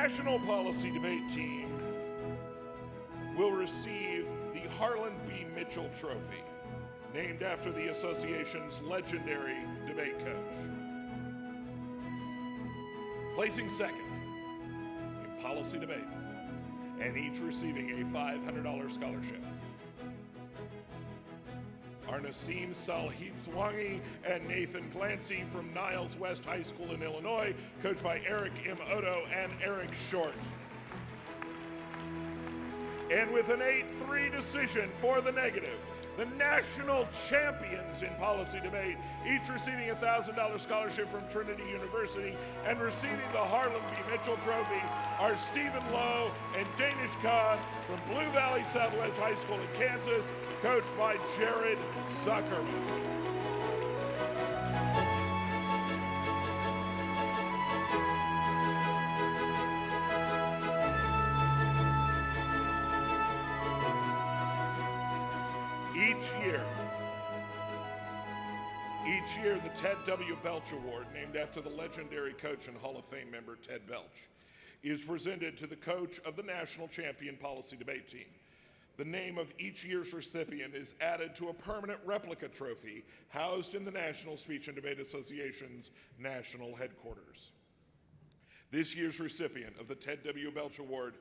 National Policy Debate Team will receive the Harlan B. Mitchell Trophy, named after the association's legendary debate coach. Placing second in policy debate, and each receiving a $500 scholarship, are Naseem Salhithwangi and Nathan Clancy from Niles West High School in Illinois, coached by Eric M. Otto and Eric Short. And with an 8-3 decision for the negative, the national champions in policy debate, each receiving a $1,000 scholarship from Trinity University and receiving the Harlan B. Mitchell Trophy, are Stephen Lowe and Danish Kahn from Blue Valley Southwest High School in Kansas, coached by Jared Zuckerman. Each year, the Ted W. Belch Award, named after the legendary coach and Hall of Fame member Ted Belch, is presented to the coach of the national champion policy debate team. The name of each year's recipient is added to a permanent replica trophy housed in the National Speech and Debate Association's national headquarters. This year's recipient of the Ted W. Belch Award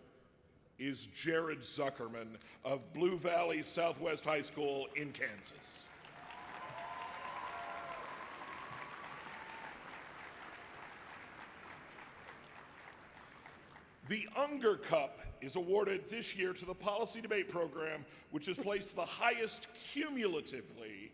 is Jared Zuckerman of Blue Valley Southwest High School in Kansas. The Unger Cup is awarded this year to the policy debate program, which has placed the highest cumulatively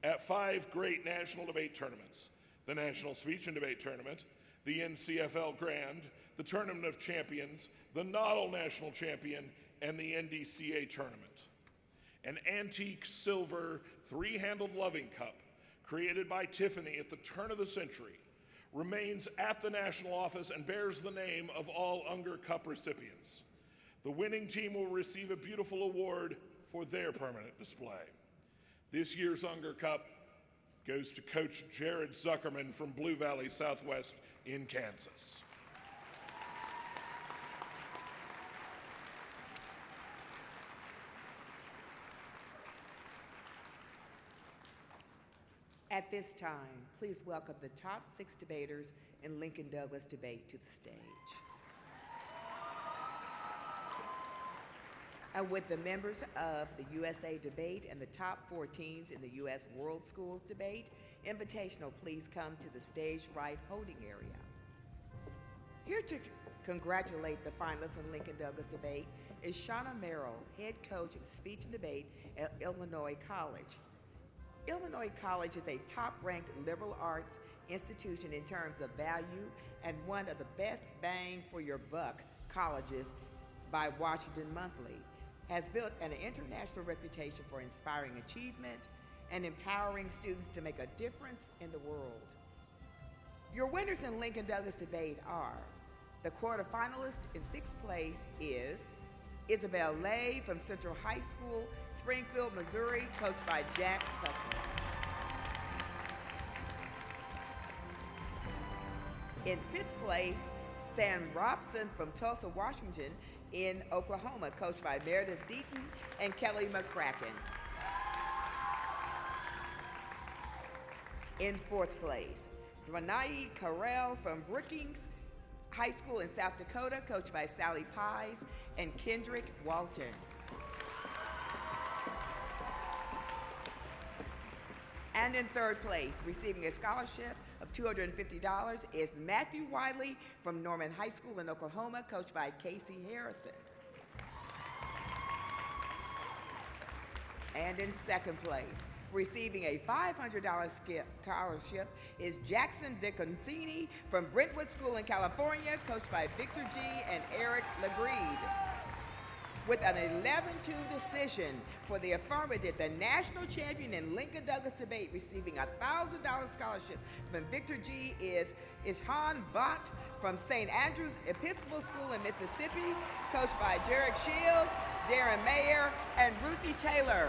at 5 great national debate tournaments: the National Speech and Debate Tournament, the NCFL Grand, the Tournament of Champions, the Noddle National Champion, and the NDCA Tournament. An antique silver 3-handled loving cup created by Tiffany at the turn of the century remains at the national office and bears the name of all Unger Cup recipients. The winning team will receive a beautiful award for their permanent display. This year's Unger Cup goes to Coach Jared Zuckerman from Blue Valley Southwest in Kansas. At this time, please welcome the top 6 debaters in Lincoln Douglas debate to the stage. And with the members of the USA debate and the top 4 teams in the U.S. World Schools debate, invitational, please come to the stage right holding area. Here to congratulate the finalists in Lincoln Douglas debate is Shauna Merrill, head coach of speech and debate at Illinois College. Illinois College is a top-ranked liberal arts institution in terms of value and one of the best bang for your buck colleges by Washington Monthly, has built an international reputation for inspiring achievement and empowering students to make a difference in the world. Your winners in Lincoln Douglas debate are: the quarterfinalist in 6th place is Isabel Lay from Central High School, Springfield, Missouri, coached by Jack Tucker. In 5th place, Sam Robson from Tulsa, Washington in Oklahoma, coached by Meredith Deaton and Kelly McCracken. In 4th place, Dwanai Carell from Brookings High School in South Dakota, coached by Sally Pies and Kendrick Walton. And in 3rd place, receiving a scholarship of $250, is Matthew Wiley from Norman High School in Oklahoma, coached by Casey Harrison. And in 2nd place, receiving a $500 scholarship is Jackson DeConcini from Brentwood School in California, coached by Victor G. and Eric Legreed. With an 11-2 decision for the affirmative, the national champion in Lincoln Douglas debate receiving a $1,000 scholarship from Victor G. is Ishan Bhatt from St. Andrews Episcopal School in Mississippi, coached by Derek Shields, Darren Mayer, and Ruthie Taylor.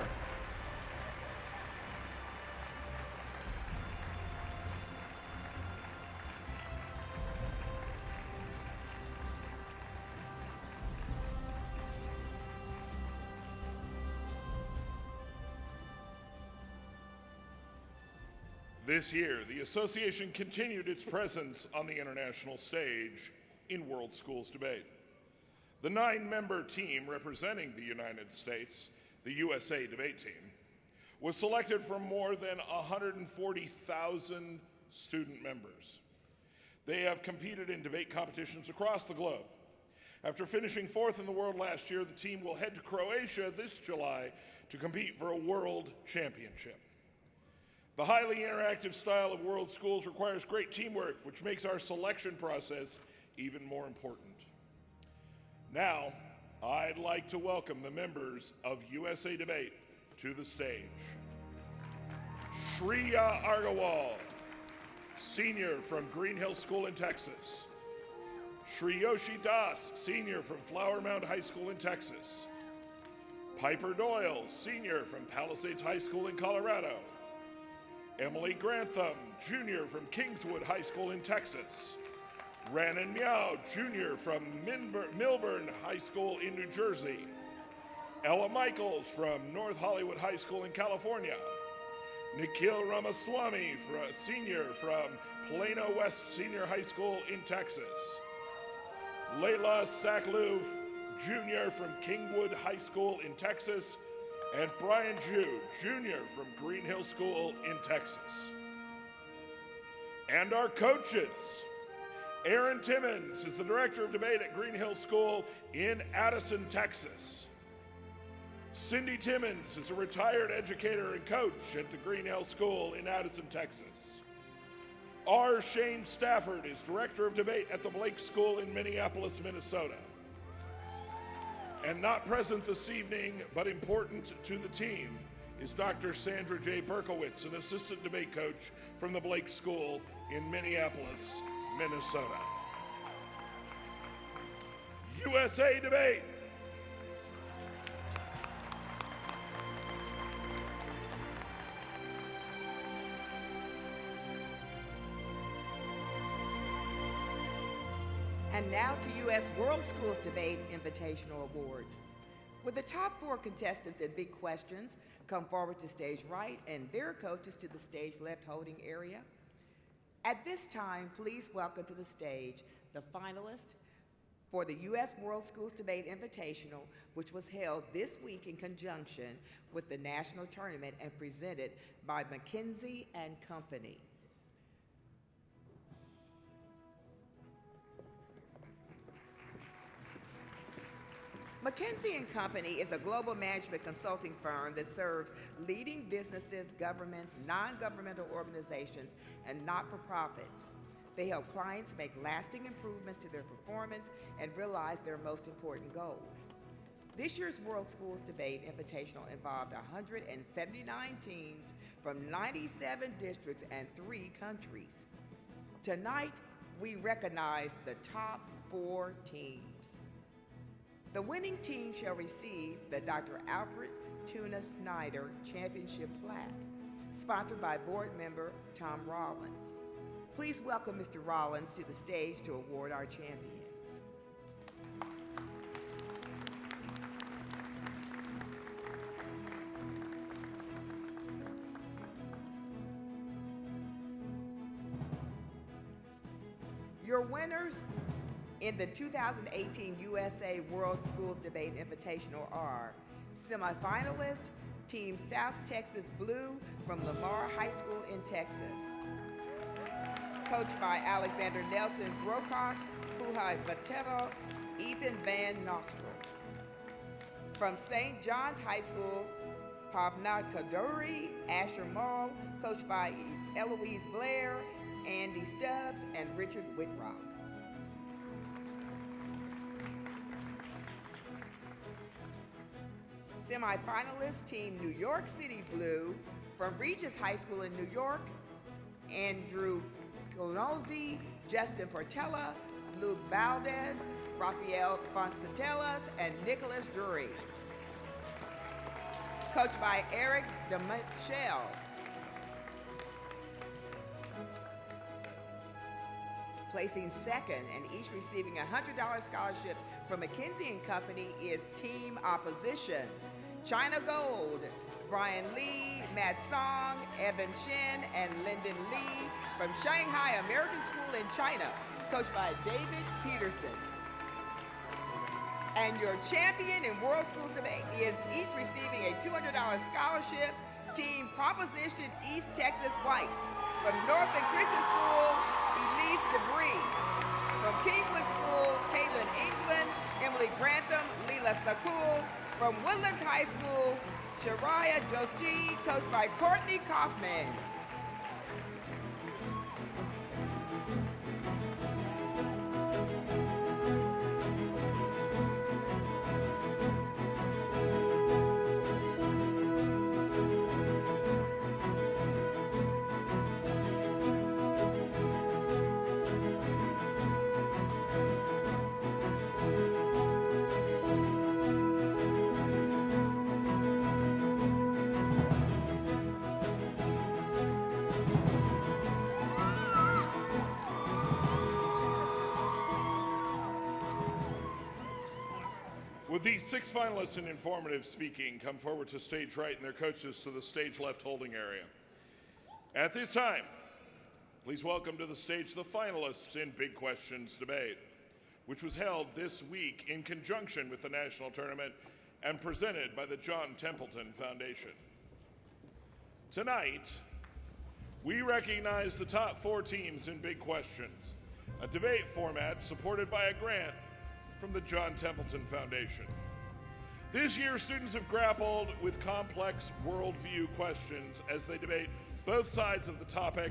This year, the association continued its presence on the international stage in World Schools Debate. The 9-member team representing the United States, the USA Debate Team, was selected from more than 140,000 student members. They have competed in debate competitions across the globe. After finishing 4th in the world last year, the team will head to Croatia this July to compete for a world championship. The highly interactive style of World Schools requires great teamwork, which makes our selection process even more important. Now, I'd like to welcome the members of USA Debate to the stage. Shreya Argawal, senior from Green Hill School in Texas. Shreyoshi Das, senior from Flower Mound High School in Texas. Piper Doyle, senior from Palisades High School in Colorado. Emily Grantham, junior from Kingswood High School in Texas. Rannon Miao, junior from Milburn High School in New Jersey. Ella Michaels from North Hollywood High School in California. Nikhil Ramaswamy, senior from Plano West Senior High School in Texas. Layla Saklu, junior from Kingwood High School in Texas. And Brian Jude, Jr. from Green Hill School in Texas. And our coaches. Aaron Timmons is the Director of Debate at Green Hill School in Addison, Texas. Cindy Timmons is a retired educator and coach at the Green Hill School in Addison, Texas. R. Shane Stafford is Director of Debate at the Blake School in Minneapolis, Minnesota. And not present this evening, but important to the team, is Dr. Sandra J. Berkowitz, an assistant debate coach from the Blake School in Minneapolis, Minnesota. USA Debate. And now to U.S. World Schools Debate Invitational Awards. With the top 4 contestants in big questions come forward to stage right and their coaches to the stage left holding area. At this time, please welcome to the stage the finalists for the U.S. World Schools Debate Invitational, which was held this week in conjunction with the national tournament and presented by McKinsey and Company. McKinsey & Company is a global management consulting firm that serves leading businesses, governments, non-governmental organizations, and not-for-profits. They help clients make lasting improvements to their performance and realize their most important goals. This year's World Schools Debate Invitational involved 179 teams from 97 districts and 3 countries. Tonight, we recognize the top 4 teams. The winning team shall receive the Dr. Alfred Tuna Snyder Championship Plaque, sponsored by board member Tom Rollins. Please welcome Mr. Rollins to the stage to award our champions. Your winners in the 2018 USA World Schools Debate Invitational are semifinalist Team South Texas Blue from Lamar High School in Texas, coached by Alexander Nelson Brocock, Puhai Vatero, Ethan Van Nostril. From St. John's High School, Pavna Kaduri, Asher Mall, coached by Eloise Blair, Andy Stubbs, and Richard Whitrock. Semi-finalist Team New York City Blue from Regis High School in New York, Andrew Conozzi, Justin Portella, Luke Valdez, Rafael Fonsatellas, and Nicholas Drury. Coached by Eric DeMichelle. Placing second and each receiving a $100 scholarship from McKinsey & Company is Team Opposition. China Gold, Brian Lee, Matt Song, Evan Shin, and Lyndon Lee from Shanghai American School in China, coached by David Peterson. And your champion in World School Debate is each receiving a $200 scholarship, Team Proposition East Texas White. From Northland Christian School, Elise Debris. From Kingwood School, Caitlin England, Emily Grantham, Leela Sakul. From Woodlands High School, Shariah Joshi, coached by Courtney Kaufman. Would the 6 finalists in informative speaking come forward to stage right and their coaches to the stage left holding area? At this time, please welcome to the stage the finalists in Big Questions Debate, which was held this week in conjunction with the national tournament and presented by the John Templeton Foundation. Tonight, we recognize the top 4 teams in Big Questions, a debate format supported by a grant from the John Templeton Foundation. This year, students have grappled with complex worldview questions as they debate both sides of the topic.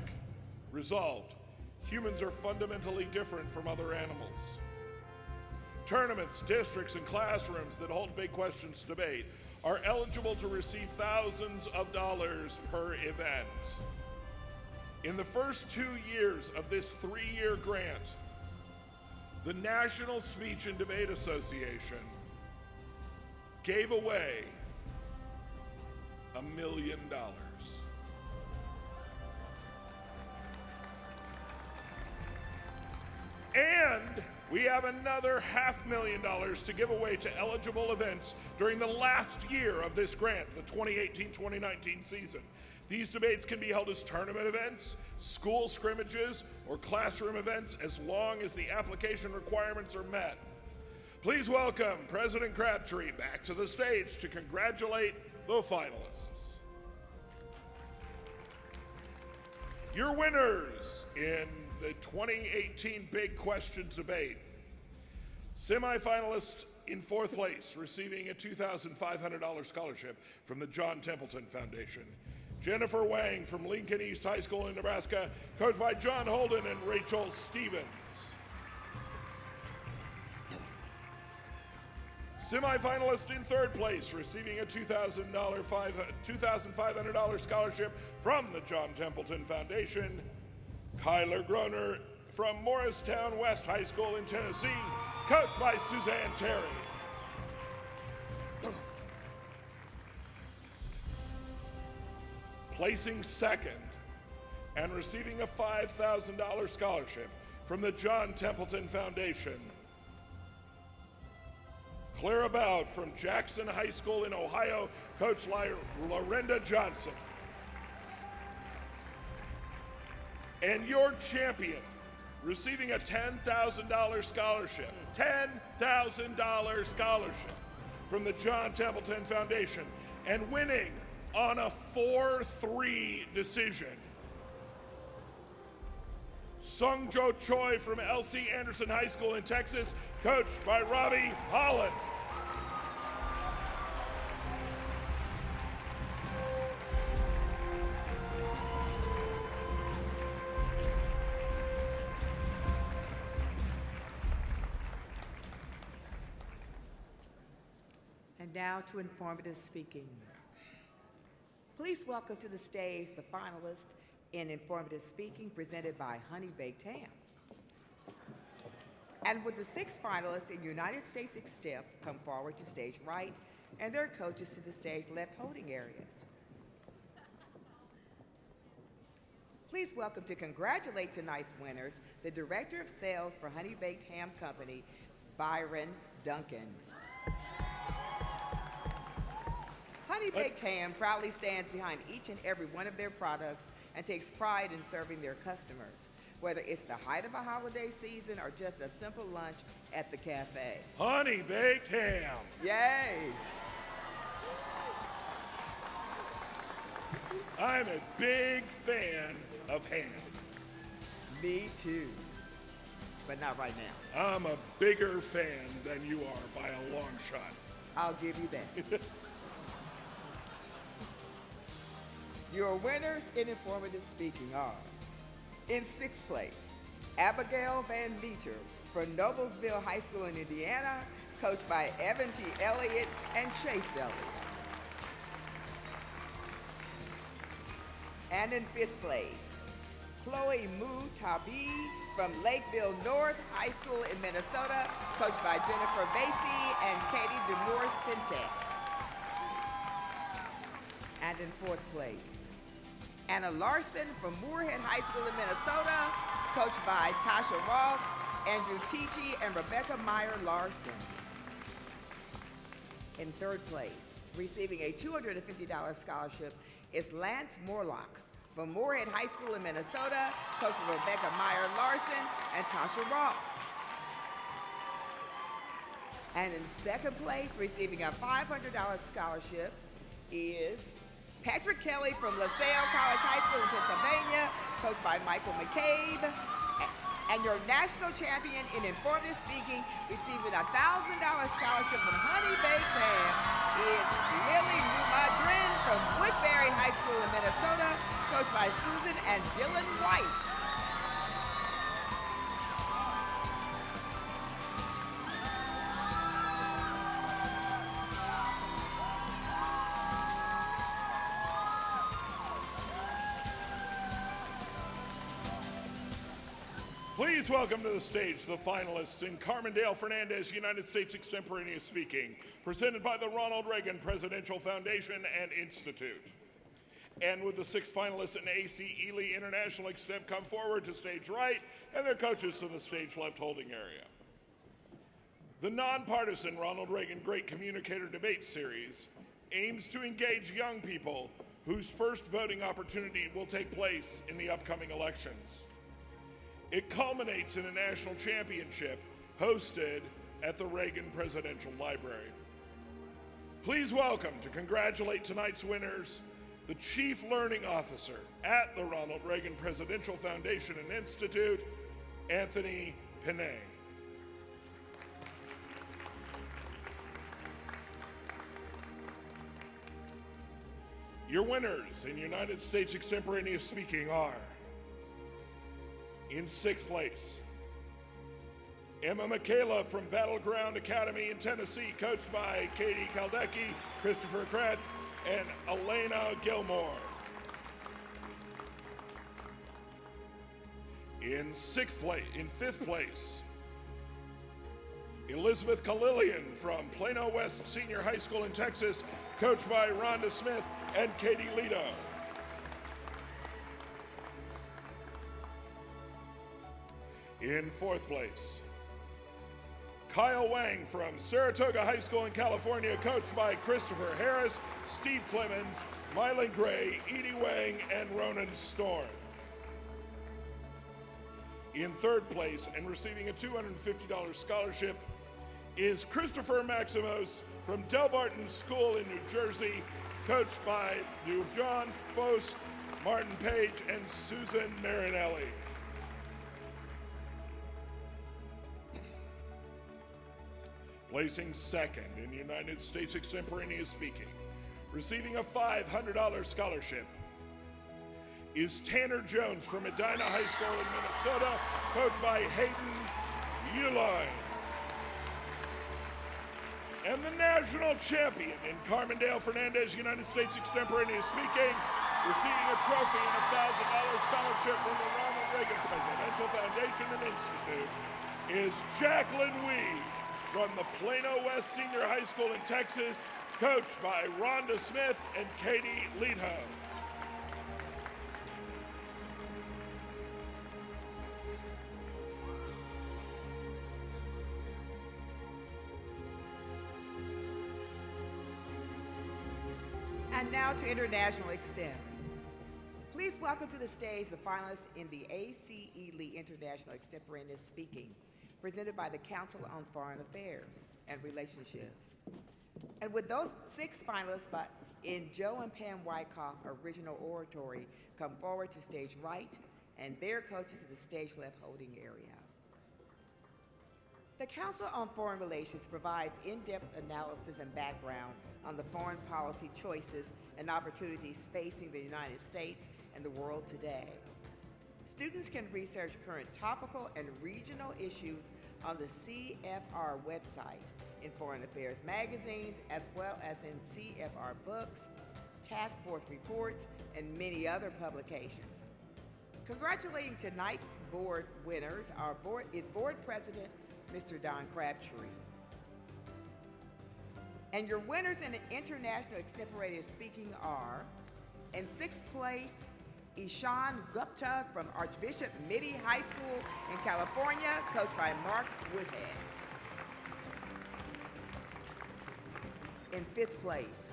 Resolved: humans are fundamentally different from other animals. Tournaments, districts, and classrooms that hold Big Questions Debate are eligible to receive thousands of dollars per event. In the first 2 years of this 3-year grant, the National Speech and Debate Association gave away $1 million. And we have another $500,000 to give away to eligible events during the last year of this grant, the 2018-2019 season. These debates can be held as tournament events, school scrimmages, or classroom events as long as the application requirements are met. Please welcome President Crabtree back to the stage to congratulate the finalists. Your winners in the 2018 Big Questions Debate. Semifinalists in 4th place, receiving a $2,500 scholarship from the John Templeton Foundation. Jennifer Wang from Lincoln East High School in Nebraska, coached by John Holden and Rachel Stevens. Semifinalist in 3rd place, receiving a $2,500 scholarship from the John Templeton Foundation. Kyler Groner from Morristown West High School in Tennessee, coached by Suzanne Terry. Placing 2nd and receiving a $5,000 scholarship from the John Templeton Foundation. Clear Bout from Jackson High School in Ohio, coached by Lorinda Johnson. And your champion, receiving a $10,000 scholarship, $10,000 scholarship from the John Templeton Foundation, and winning on a 4-3 decision. Sungjo Choi from L.C. Anderson High School in Texas, coached by Robbie Holland. And now to informative speaking. Please welcome to the stage the finalists in informative speaking presented by Honey Baked Ham. And with the 6 finalists in United States Extep come forward to stage right and their coaches to the stage left holding areas. Please welcome to congratulate tonight's winners, the Director of Sales for Honey Baked Ham Company, Byron Duncan. Honey Baked Ham proudly stands behind each and every one of their products and takes pride in serving their customers, whether it's the height of a holiday season or just a simple lunch at the cafe. Honey Baked Ham. Yay! I'm a big fan of ham. Me too. But not right now. I'm a bigger fan than you are by a long shot. I'll give you that. Your winners in informative speaking are, in sixth place, Abigail Van Meter from Noblesville High School in Indiana, coached by Evan T. Elliott and Chase Elliott. And in fifth place, Chloe Tabi from Lakeville North High School in Minnesota, coached by Jennifer Basie and Katie DeMoore Sintek. And in fourth place, Anna Larson from Moorhead High School in Minnesota, coached by Tasha Ross, Andrew Tichy, and Rebecca Meyer Larson. In third place, receiving a $250 scholarship, is Lance Morlock from Moorhead High School in Minnesota, coached by Rebecca Meyer Larson and Tasha Ross. And in second place, receiving a $500 scholarship, is Patrick Kelly from LaSalle College High School in Pennsylvania, coached by Michael McCabe. And your national champion in informative speaking, receiving a $1,000 scholarship from Honey Baked Ham, is Lily Numadrin from Woodbury High School in Minnesota, coached by Susan and Dylan White. Please welcome to the stage the finalists in Carmondale Fernandez United States Extemporaneous Speaking, presented by the Ronald Reagan Presidential Foundation and Institute. And with the sixth finalists in AC Ely International Extemp come forward to stage right, and their coaches to the stage left holding area. The nonpartisan Ronald Reagan Great Communicator Debate Series aims to engage young people whose first voting opportunity will take place in the upcoming elections. It culminates in a national championship hosted at the Reagan Presidential Library. Please welcome to congratulate tonight's winners, the Chief Learning Officer at the Ronald Reagan Presidential Foundation and Institute, Anthony Pinay. Your winners in United States Extemporaneous Speaking are, in sixth place, Emma Michaela from Battleground Academy in Tennessee, coached by Katie Kaldecki, Christopher Kretz, and Elena Gilmore. In fifth place, Elizabeth Kalilian from Plano West Senior High School in Texas, coached by Rhonda Smith and Katie Lito. In fourth place, Kyle Wang from Saratoga High School in California, coached by Christopher Harris, Steve Clemens, Mylan Gray, Edie Wang, and Ronan Storm. In third place and receiving a $250 scholarship is Christopher Maximos from Delbarton School in New Jersey, coached by John Foss, Martin Page, and Susan Marinelli. Placing second in United States Extemporaneous Speaking, receiving a $500 scholarship, is Tanner Jones from Medina High School in Minnesota, coached by Hayden Uline. And the national champion in Carmondale Fernandez United States Extemporaneous Speaking, receiving a trophy and a $1,000 scholarship from the Ronald Reagan Presidential Foundation and Institute, is Jacqueline Wee from the Plano West Senior High School in Texas, coached by Rhonda Smith and Katie Leto. And now to International Extend. Please welcome to the stage the finalists in the ACE Lee International Extemporaneous Speaking, presented by the Council on Foreign Affairs and Relationships. And with those 6 finalists in Joe and Pam Wyckoff original oratory, come forward to stage right, and their coaches to the stage left holding area. The Council on Foreign Relations provides in-depth analysis and background on the foreign policy choices and opportunities facing the United States and the world today. Students can research current topical and regional issues on the CFR website, in Foreign Affairs magazines, as well as in CFR books, task force reports, and many other publications. Congratulating tonight's board winners is Board President Mr. Don Crabtree. And your winners in the International Extemporaneous Speaking are, in 6th place, Ishan Gupta from Archbishop Mitty High School in California, coached by Mark Woodhead. In 5th place,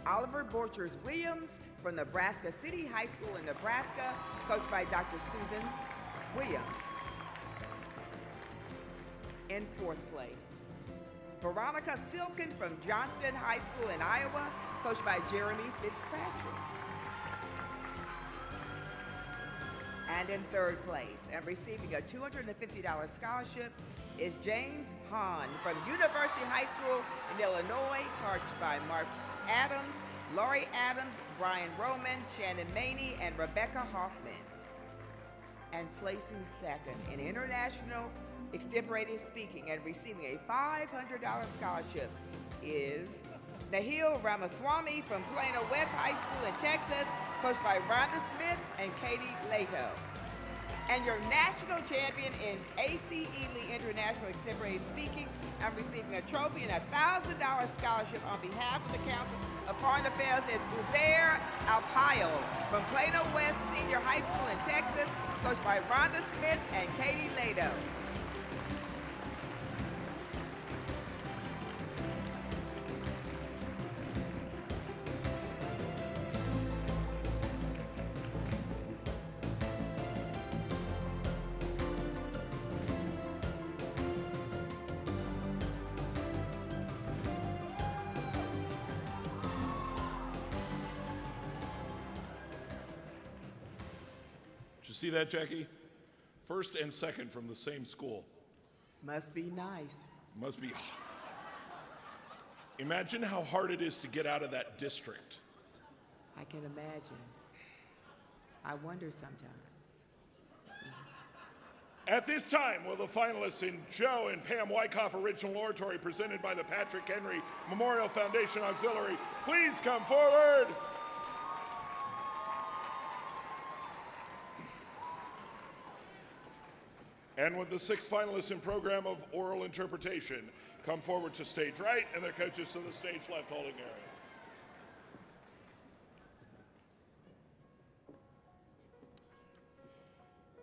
Oliver Borchers Williams from Nebraska City High School in Nebraska, coached by Dr. Susan Williams. In 4th place, Veronica Silken from Johnston High School in Iowa, coached by Jeremy Fitzpatrick. And in 3rd place, and receiving a $250 scholarship, is James Hahn from University High School in Illinois, coached by Mark Adams, Laurie Adams, Brian Roman, Shannon Maney, and Rebecca Hoffman. And placing 2nd in International Extemporaneous Speaking and receiving a $500 scholarship is Nahil Ramaswamy from Plano West High School in Texas, coached by Rhonda Smith and Katie Lato. And your national champion in ACE Lee International Extemporaneous Speaking and receiving a trophy and a $1,000 scholarship on behalf of the Council of Foreign Affairs is Uzair Alpayo from Plano West Senior High School in Texas, coached by Rhonda Smith and Katie Lato. See that, Jackie? 1st and 2nd from the same school. Must be nice. Must be. Imagine how hard it is to get out of that district. I can imagine. I wonder sometimes. At this time, will the finalists in Joe and Pam Wyckoff Original Oratory presented by the Patrick Henry Memorial Foundation Auxiliary please come forward? And with the 6 finalists in program of oral interpretation, come forward to stage right and their coaches to the stage left holding area.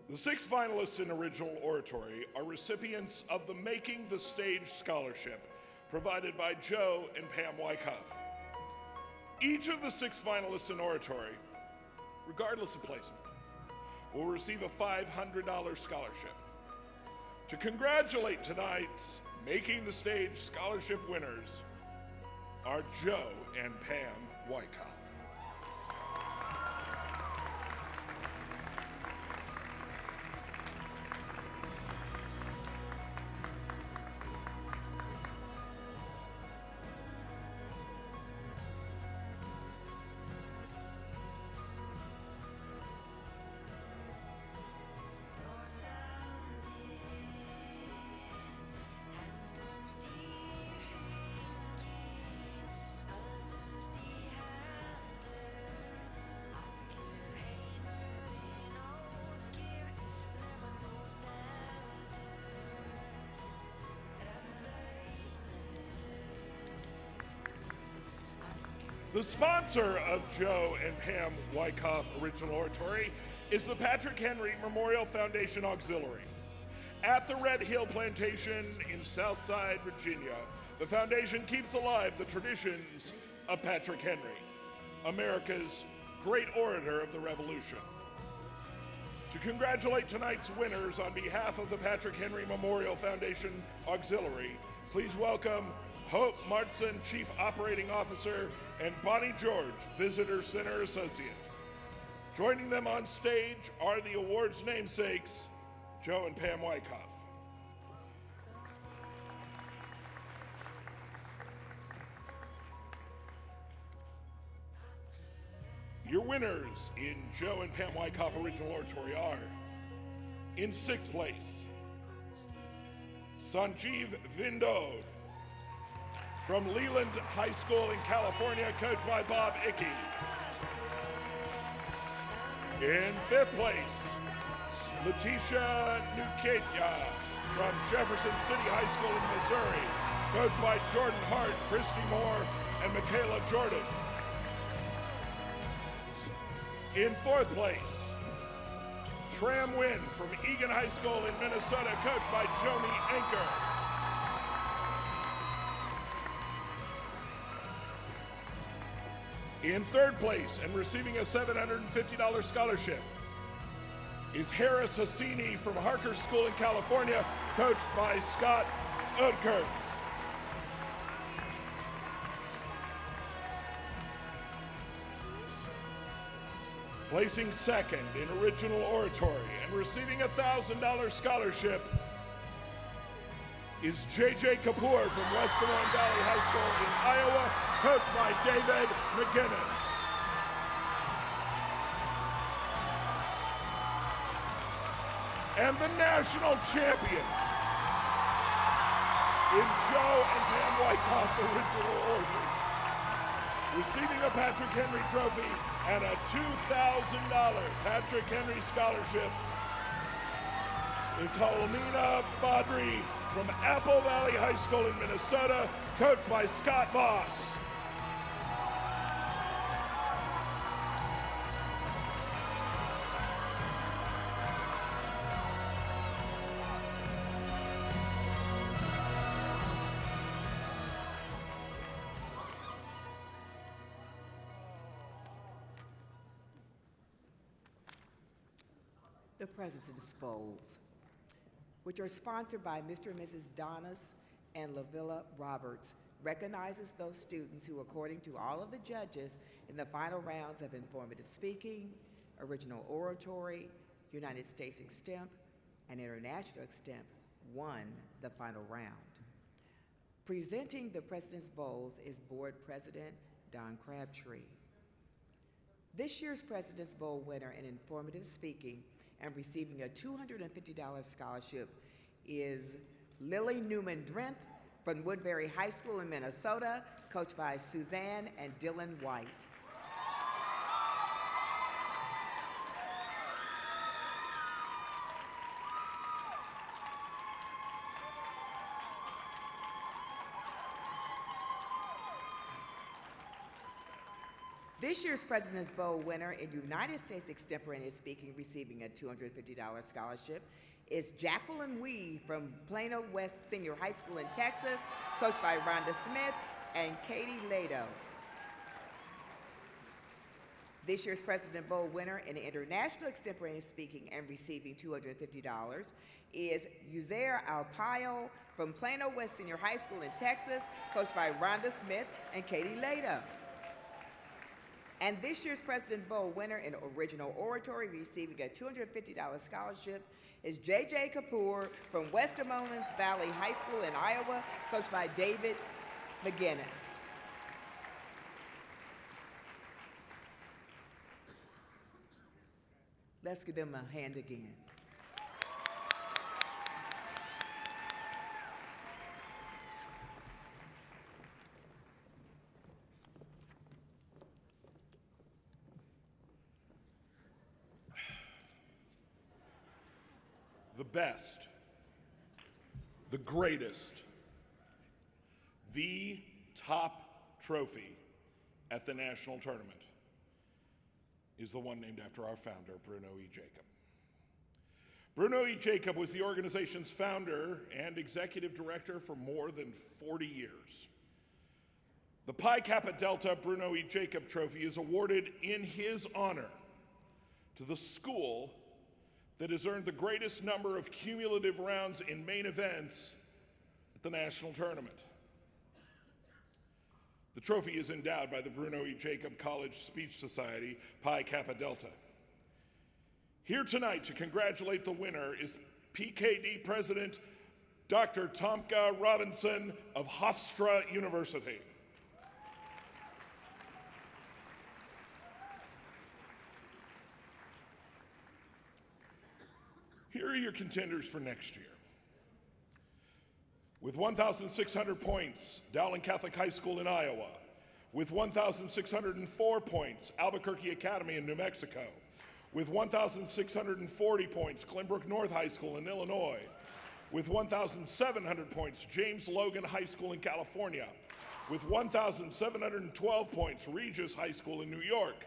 The 6 finalists in original oratory are recipients of the Making the Stage Scholarship provided by Joe and Pam Wyckoff. Each of the 6 finalists in oratory, regardless of placement, will receive a $500 scholarship. To congratulate tonight's Making the Stage Scholarship winners are Joe and Pam Wyckoff. The sponsor of Joe and Pam Wyckoff Original Oratory is the Patrick Henry Memorial Foundation Auxiliary. At the Red Hill Plantation in Southside, Virginia, the foundation keeps alive the traditions of Patrick Henry. America's great orator of the Revolution. To congratulate tonight's winners on behalf of the Patrick Henry Memorial Foundation Auxiliary, please welcome Hope Martson, Chief Operating Officer, and Bonnie George, Visitor Center Associate. Joining them on stage are the awards namesakes, Joe and Pam Wyckoff. Your winners in Joe and Pam Wyckoff Original Oratory are, in 6th place, Sanjeev Vindode from Leland High School in California, coached by Bob Ickes. In 5th place, Letitia Nuketya from Jefferson City High School in Missouri, coached by Jordan Hart, Christy Moore, and Michaela Jordan. In 4th place, Tram Wynn from Egan High School in Minnesota, coached by Joni Anker. In 3rd place and receiving a $750 scholarship is Harris Hassini from Harker School in California, coached by Scott Oudkirk. Placing 2nd in original oratory and receiving a $1,000 scholarship is J.J. Kapoor from West Des Moines Valley High School in Iowa, coached by David McGinnis. And the national champion in Joe and Pam Wyckoff Original Oratory, receiving a Patrick Henry Trophy and a $2,000 Patrick Henry Scholarship is Halmina Badri from Apple Valley High School in Minnesota, coached by Scott Moss. The President's Bowls, which are sponsored by Mr. and Mrs. Donis and Lavilla Roberts, recognizes those students who, according to all of the judges in the final rounds of informative speaking, original oratory, United States extemp, and international extemp, won the final round. Presenting the President's Bowls is Board President Don Crabtree. This year's President's Bowl winner in informative speaking and receiving a $250 scholarship is Lily Newman-Drenth from Woodbury High School in Minnesota, coached by Suzanne and Dylan White. This year's President's Bowl winner in United States extemporaneous speaking, receiving a $250 scholarship, is Jacqueline Wee from Plano West Senior High School in Texas, coached by Rhonda Smith and Katie Lado. This year's President's Bowl winner in international extemporaneous speaking and receiving $250 is Uzair Alpayo from Plano West Senior High School in Texas, coached by Rhonda Smith and Katie Lado. And this year's President's Bowl winner in original oratory, receiving a $250 scholarship, is J.J. Kapoor from West Des Moines Valley High School in Iowa, coached by David McGinnis. Let's give them a hand again. The best, the greatest, the top trophy at the national tournament is the one named after our founder, Bruno E. Jacob. Bruno E. Jacob was the organization's founder and executive director for more than 40 years. The Pi Kappa Delta Bruno E. Jacob Trophy is awarded in his honor to the school that has earned the greatest number of cumulative rounds in main events at the national tournament. The trophy is endowed by the Bruno E. Jacob College Speech Society, Pi Kappa Delta. Here tonight to congratulate the winner is PKD President Dr. Tomka Robinson of Hofstra University. Here are your contenders for next year. With 1,600 points, Dowling Catholic High School in Iowa. With 1,604 points, Albuquerque Academy in New Mexico. With 1,640 points, Glenbrook North High School in Illinois. With 1,700 points, James Logan High School in California. With 1,712 points, Regis High School in New York.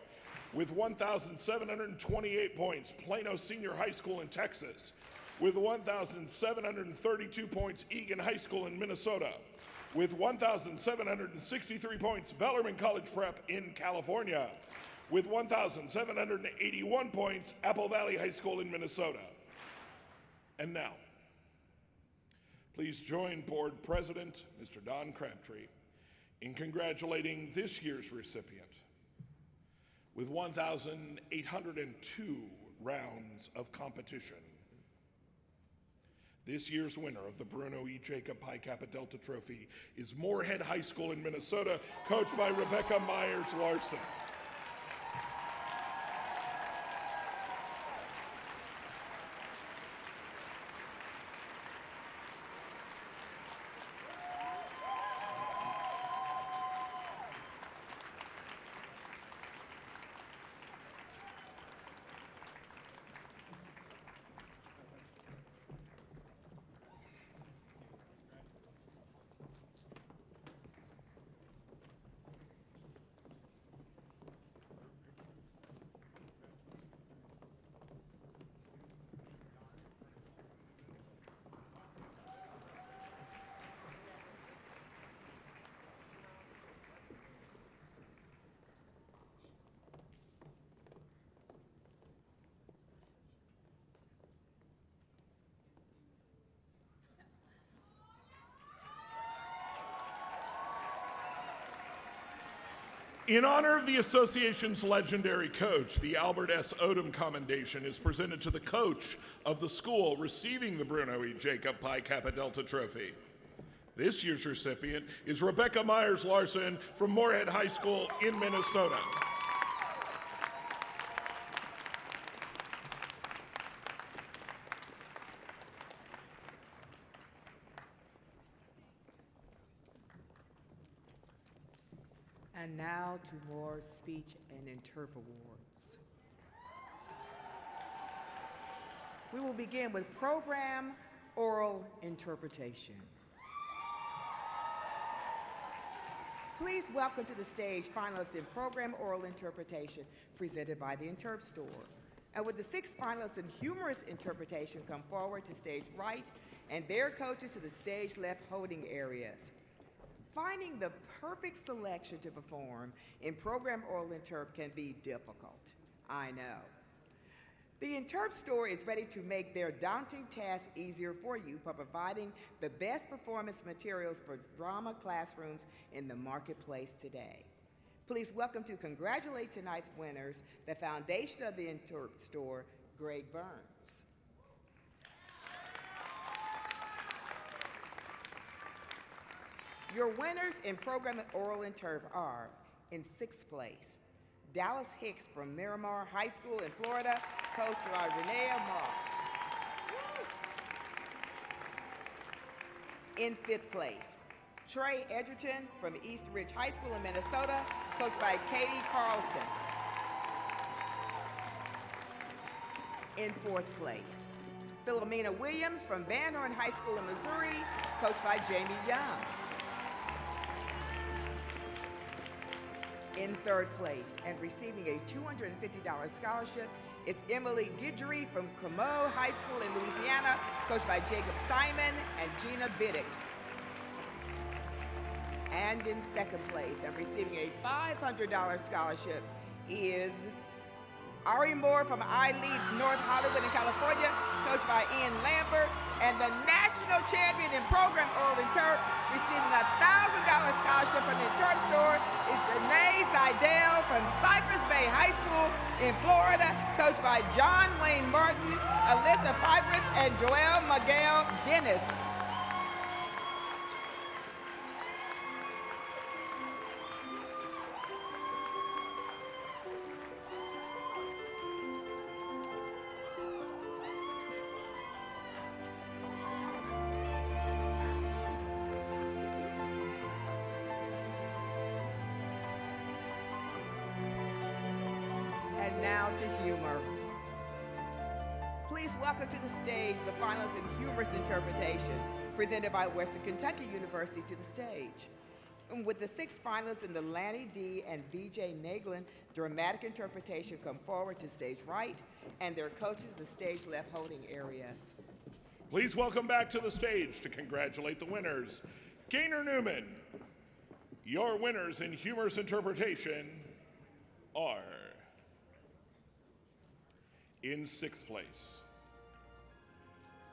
With 1,728 points, Plano Senior High School in Texas. With 1,732 points, Egan High School in Minnesota. With 1,763 points, Bellarmine College Prep in California. With 1,781 points, Apple Valley High School in Minnesota. And now, please join Board President, Mr. Don Crabtree, in congratulating this year's recipient. With 1,802 rounds of competition, this year's winner of the Bruno E. Jacob Pi Kappa Delta Trophy is Moorhead High School in Minnesota, coached by Rebecca Myers-Larson. In honor of the association's legendary coach, the Albert S. Odom Commendation is presented to the coach of the school receiving the Bruno E. Jacob Pi Kappa Delta Trophy. This year's recipient is Rebecca Myers-Larson from Moorhead High School in Minnesota. And now to more speech and interp awards. We will begin with program oral interpretation. Please welcome to the stage finalists in program oral interpretation presented by the Interp Store. And with the 6 finalists in humorous interpretation come forward to stage right and their coaches to the stage left holding areas. Finding the perfect selection to perform in program oral interp can be difficult, I know. The Interp Store is ready to make their daunting task easier for you by providing the best performance materials for drama classrooms in the marketplace today. Please welcome to congratulate tonight's winners, the foundation of the Interp Store, Greg Burns. Your winners in program oral interp are, in 6th place, Dallas Hicks from Miramar High School in Florida, coached by Renea Moss. In 5th place, Trey Edgerton from East Ridge High School in Minnesota, coached by Katie Carlson. In 4th place, Philomena Williams from Van Horn High School in Missouri, coached by Jamie Young. In 3rd place and receiving a $250 scholarship is Emily Guidry from Comeau High School in Louisiana, coached by Jacob Simon and Gina Biddick. And And in second place and receiving a $500 scholarship is Ari Moore from iLead North Hollywood in California, coached by Ian Lambert. And the national champion in program Oral Interp, receiving a $1,000 scholarship from the Interp store, is Janae Seidel from Cypress Bay High School in Florida, coached by John Wayne Martin, Alyssa Fibrous, and Joelle Miguel Dennis. And now to humor. Please welcome to the stage the finalists in humorous interpretation, presented by Western Kentucky University to the stage. And with the 6 finalists in the Lanny D. and B.J. Naglin dramatic interpretation come forward to stage right, and their coaches the stage left holding areas. Please welcome back to the stage to congratulate the winners. Gaynor Newman, your winners in humorous interpretation are: in 6th place,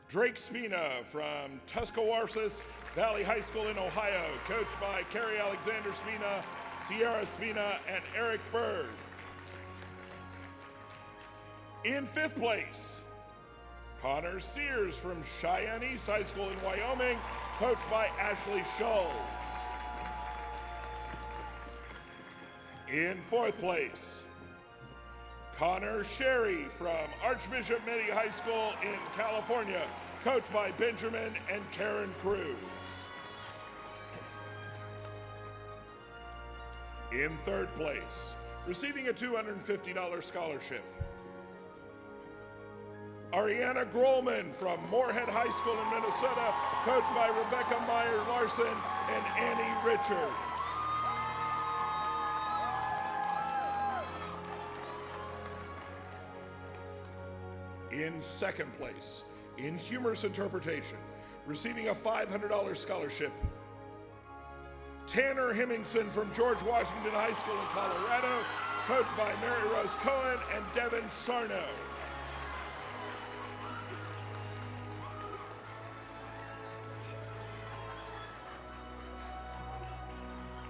Drake Spina from Tuscarawas Valley High School in Ohio, coached by Carrie Alexander Spina, Sierra Spina, and Eric Bird. In 5th place, Connor Sears from Cheyenne East High School in Wyoming, coached by Ashley Schultz. In 4th place, Connor Sherry from Archbishop Mitty High School in California, coached by Benjamin and Karen Cruz. In 3rd place, receiving a $250 scholarship, Ariana Grolman from Moorhead High School in Minnesota, coached by Rebecca Meyer Larson and Annie Richards. In 2nd place, in humorous interpretation, receiving a $500 scholarship, Tanner Hemmingson from George Washington High School in Colorado, coached by Mary Rose Cohen and Devin Sarno.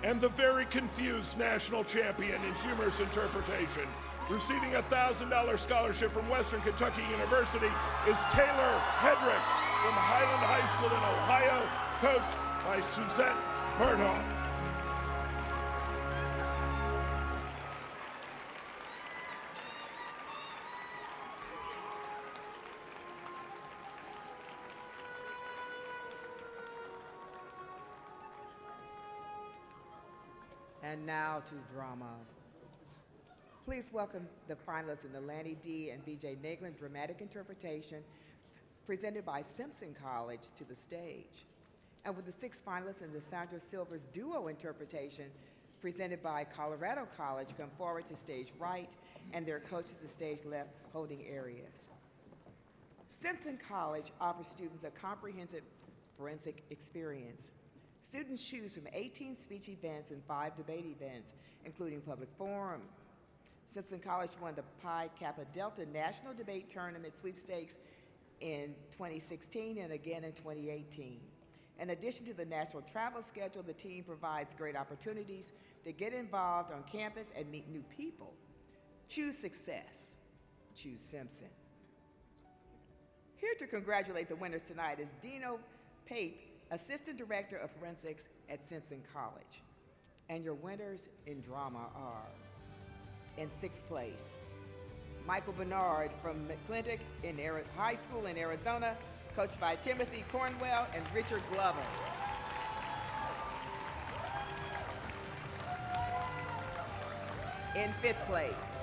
And the very confused national champion in humorous interpretation, receiving a $1,000 scholarship from Western Kentucky University, is Taylor Hedrick from Highland High School in Ohio, coached by Suzette Berthoff. And now to drama. Please welcome the finalists in the Lanny D. and B.J. Naglin dramatic interpretation, presented by Simpson College, to the stage. And with the 6 finalists in the Sandra Silvers duo interpretation, presented by Colorado College, come forward to stage right, and their coaches the stage left holding areas. Simpson College offers students a comprehensive forensic experience. Students choose from 18 speech events and 5 debate events, including public forum. Simpson College won the Pi Kappa Delta National Debate Tournament sweepstakes in 2016 and again in 2018. In addition to the national travel schedule, the team provides great opportunities to get involved on campus and meet new people. Choose success. Choose Simpson. Here to congratulate the winners tonight is Dino Pape, Assistant Director of Forensics at Simpson College. And your winners in drama are: in 6th place, Michael Bernard from McClintock High School in Arizona, coached by Timothy Cornwell and Richard Glover. In 5th place,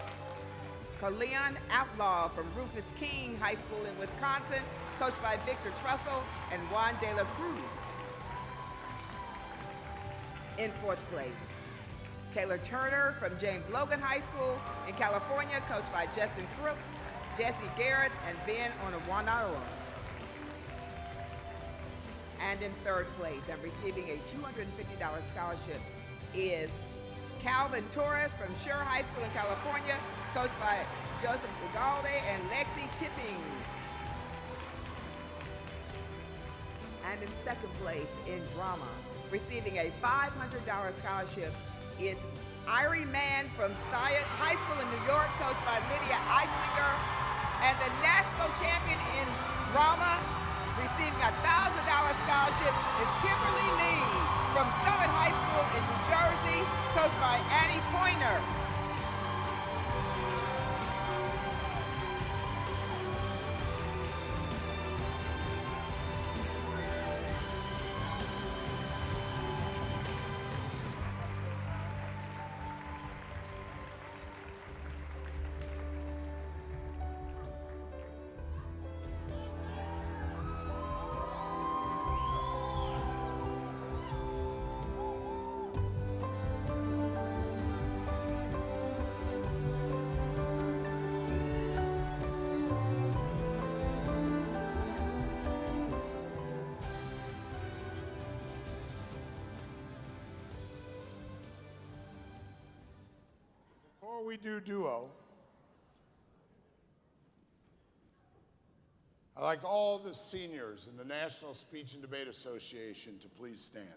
Carleon Outlaw from Rufus King High School in Wisconsin, coached by Victor Trussell and Juan de la Cruz. In 4th place, Taylor Turner from James Logan High School in California, coached by Justin Crook, Jesse Garrett, and Ben Onawanawa. And in third place and receiving a $250 scholarship is Calvin Torres from Shure High School in California, coached by Joseph Ugalde and Lexi Tippings. And in second place in drama, receiving a $500 scholarship is Irie Mann from Science High School in New York, coached by Lydia Eislinger. And the national champion in drama, receiving a $1,000 scholarship, is Kimberly Lee from Summit High School in New Jersey, coached by Annie Pointer. Before we do duo, I'd like all the seniors in the National Speech and Debate Association to please stand.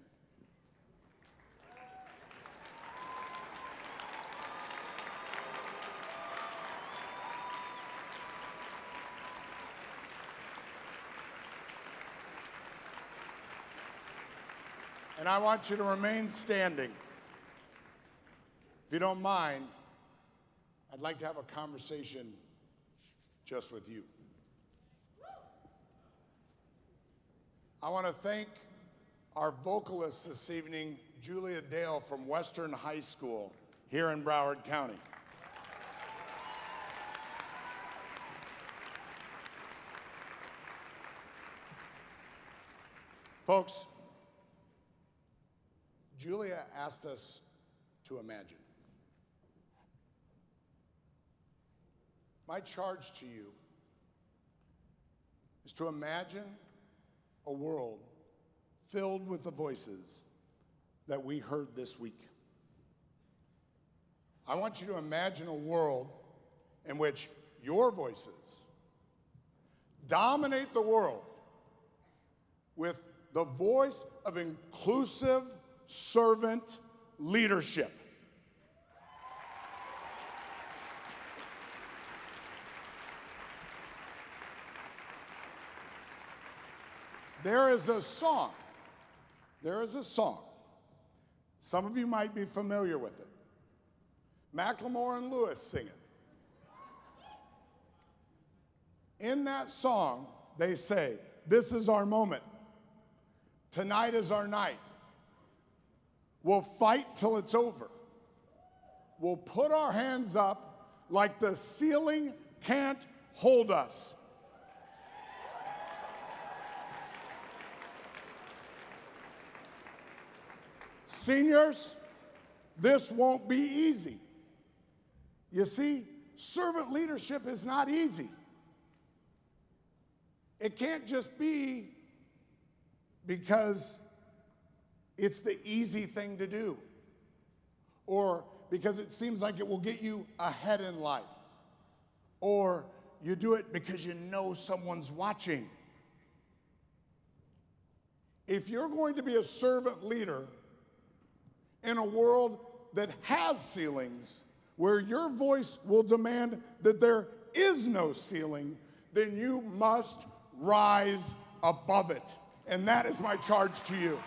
And I want you to remain standing. If you don't mind, I'd like to have a conversation just with you. I want to thank our vocalist this evening, Julia Dale from Western High School here in Broward County. Folks, Julia asked us to imagine. My charge to you is to imagine a world filled with the voices that we heard this week. I want you to imagine a world in which your voices dominate the world with the voice of inclusive servant leadership. There is a song. Some of you might be familiar with it. Macklemore and Lewis sing it. In that song, they say, "This is our moment. Tonight is our night. We'll fight till it's over. We'll put our hands up like the ceiling can't hold us." Seniors, this won't be easy. You see, servant leadership is not easy. It can't just be because it's the easy thing to do, or because it seems like it will get you ahead in life, or you do it because you know someone's watching. If you're going to be a servant leader in a world that has ceilings, where your voice will demand that there is no ceiling, then you must rise above it. And that is my charge to you.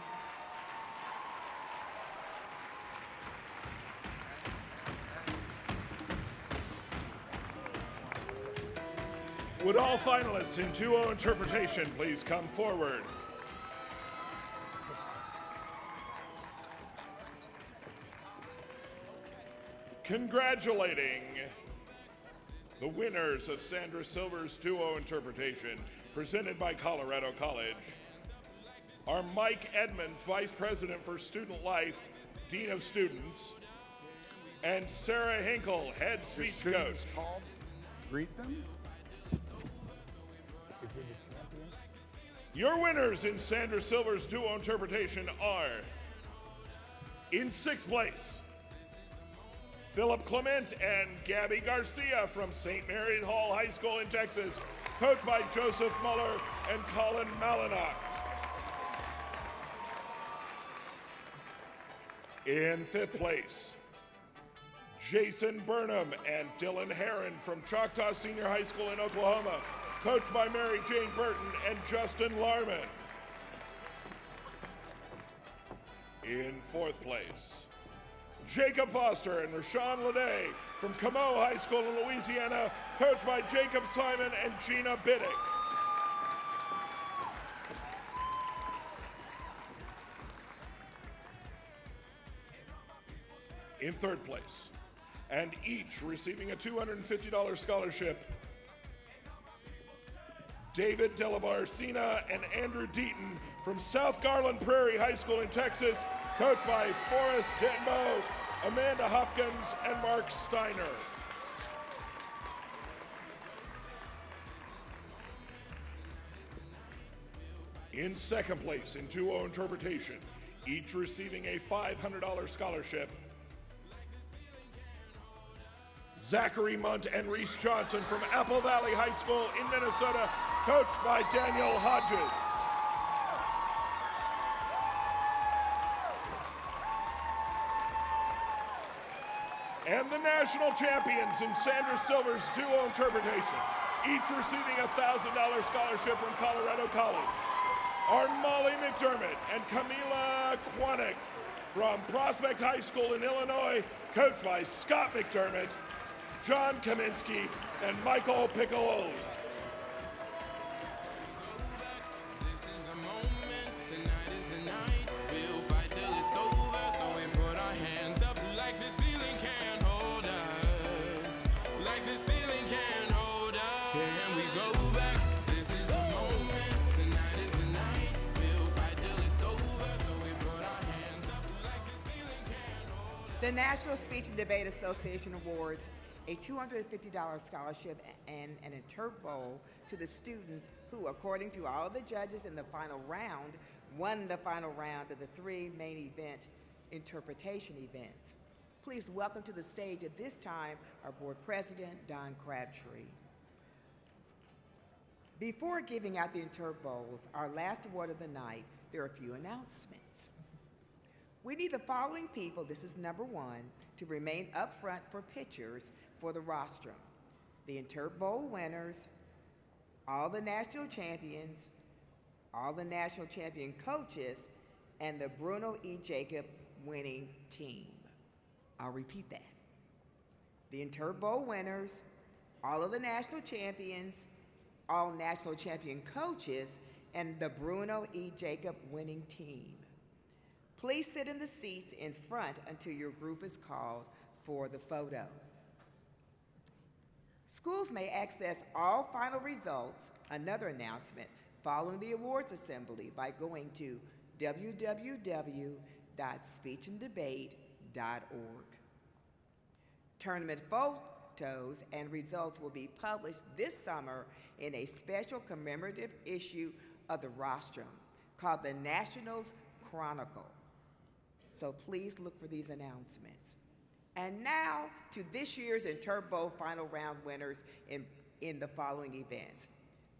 Would all finalists in duo interpretation please come forward? Congratulating the winners of Sandra Silver's duo interpretation, presented by Colorado College, are Mike Edmonds, Vice President for Student Life, Dean of Students, and Sarah Hinkle, Head Speech Coach. Greet them. Your winners in Sandra Silver's duo interpretation are, in 6th place, Philip Clement and Gabby Garcia from St. Mary's Hall High School in Texas, coached by Joseph Muller and Colin Malinak. In 5th place, Jason Burnham and Dylan Herron from Choctaw Senior High School in Oklahoma, coached by Mary Jane Burton and Justin Larman. In 4th place, Jacob Foster and Rashawn Lede from Camo High School in Louisiana, coached by Jacob Simon and Gina Biddick. In 3rd place, and each receiving a $250 scholarship, David Delabarcina and Andrew Deaton from South Garland Prairie High School in Texas, coached by Forrest Denbo, Amanda Hopkins, and Mark Steiner. In 2nd place in duo interpretation, each receiving a $500 scholarship, Zachary Munt and Reese Johnson from Apple Valley High School in Minnesota, coached by Daniel Hodges. And the national champions in Sandra Silver's duo interpretation, each receiving a $1,000 scholarship from Colorado College, are Molly McDermott and Camila Quanick from Prospect High School in Illinois, coached by Scott McDermott, John Kaminsky, and Michael Piccololi. The National Speech and Debate Association awards a $250 scholarship and an Interp Bowl to the students who, according to all the judges in the final round, won the final round of the 3 main event interpretation events. Please welcome to the stage at this time our board president, Don Crabtree. Before giving out the Interp Bowls, our last award of the night, there are a few announcements. We need the following people, this is number 1, to remain up front for pictures for the rostrum. The Interp Bowl winners, all the national champions, all the national champion coaches, and the Bruno E. Jacob winning team. I'll repeat that. The Interp Bowl winners, all of the national champions, all national champion coaches, and the Bruno E. Jacob winning team. Please sit in the seats in front until your group is called for the photo. Schools may access all final results, another announcement, following the awards assembly by going to www.speechanddebate.org. Tournament photos and results will be published this summer in a special commemorative issue of the rostrum called the Nationals Chronicle. So please look for these announcements. And now to this year's Interp Bowl final round winners in the following events.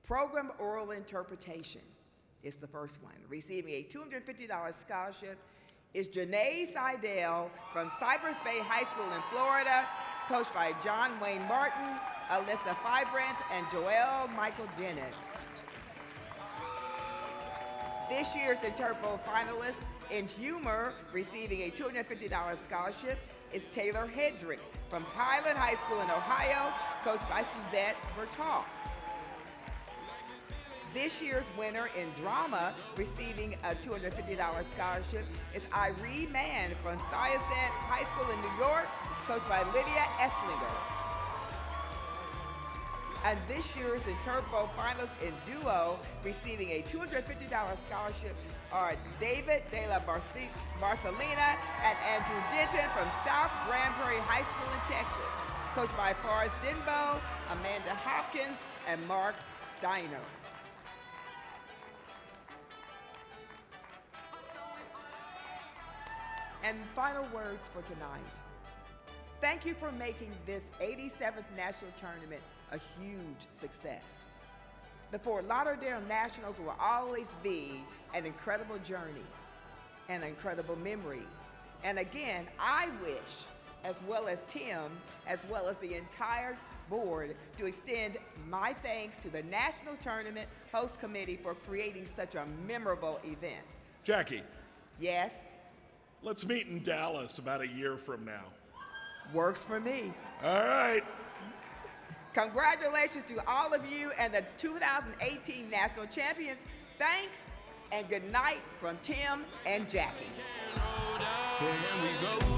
Program Oral Interpretation is the first one. Receiving a $250 scholarship is Janae Seidel from Cypress Bay High School in Florida, coached by John Wayne Martin, Alyssa Fibrance, and Joel Michael Dennis. This year's Interp Bowl finalist in humor, receiving a $250 scholarship, is Taylor Hedrick from Highland High School in Ohio, coached by Suzette Bertal. This year's winner in drama, receiving a $250 scholarship, is Irene Mann from Syosset High School in New York, coached by Lydia Esslinger. And this year's Interp Bowl finalists in duo, receiving a $250 scholarship, are David De La Barcelina and Andrew Denton from South Grand Prairie High School in Texas, coached by Forrest Denbo, Amanda Hopkins, and Mark Steiner. And final words for tonight. Thank you for making this 87th National Tournament a huge success. The Fort Lauderdale Nationals will always be an incredible journey, an incredible memory. And again, I wish, as well as Tim, as well as the entire board, to extend my thanks to the National Tournament Host Committee for creating such a memorable event. Jackie, Yes, let's meet in Dallas about a year from now. works for me. All right. Congratulations to all of you and the 2018 National Champions. Thanks and good night from Tim and Jackie. Here we go.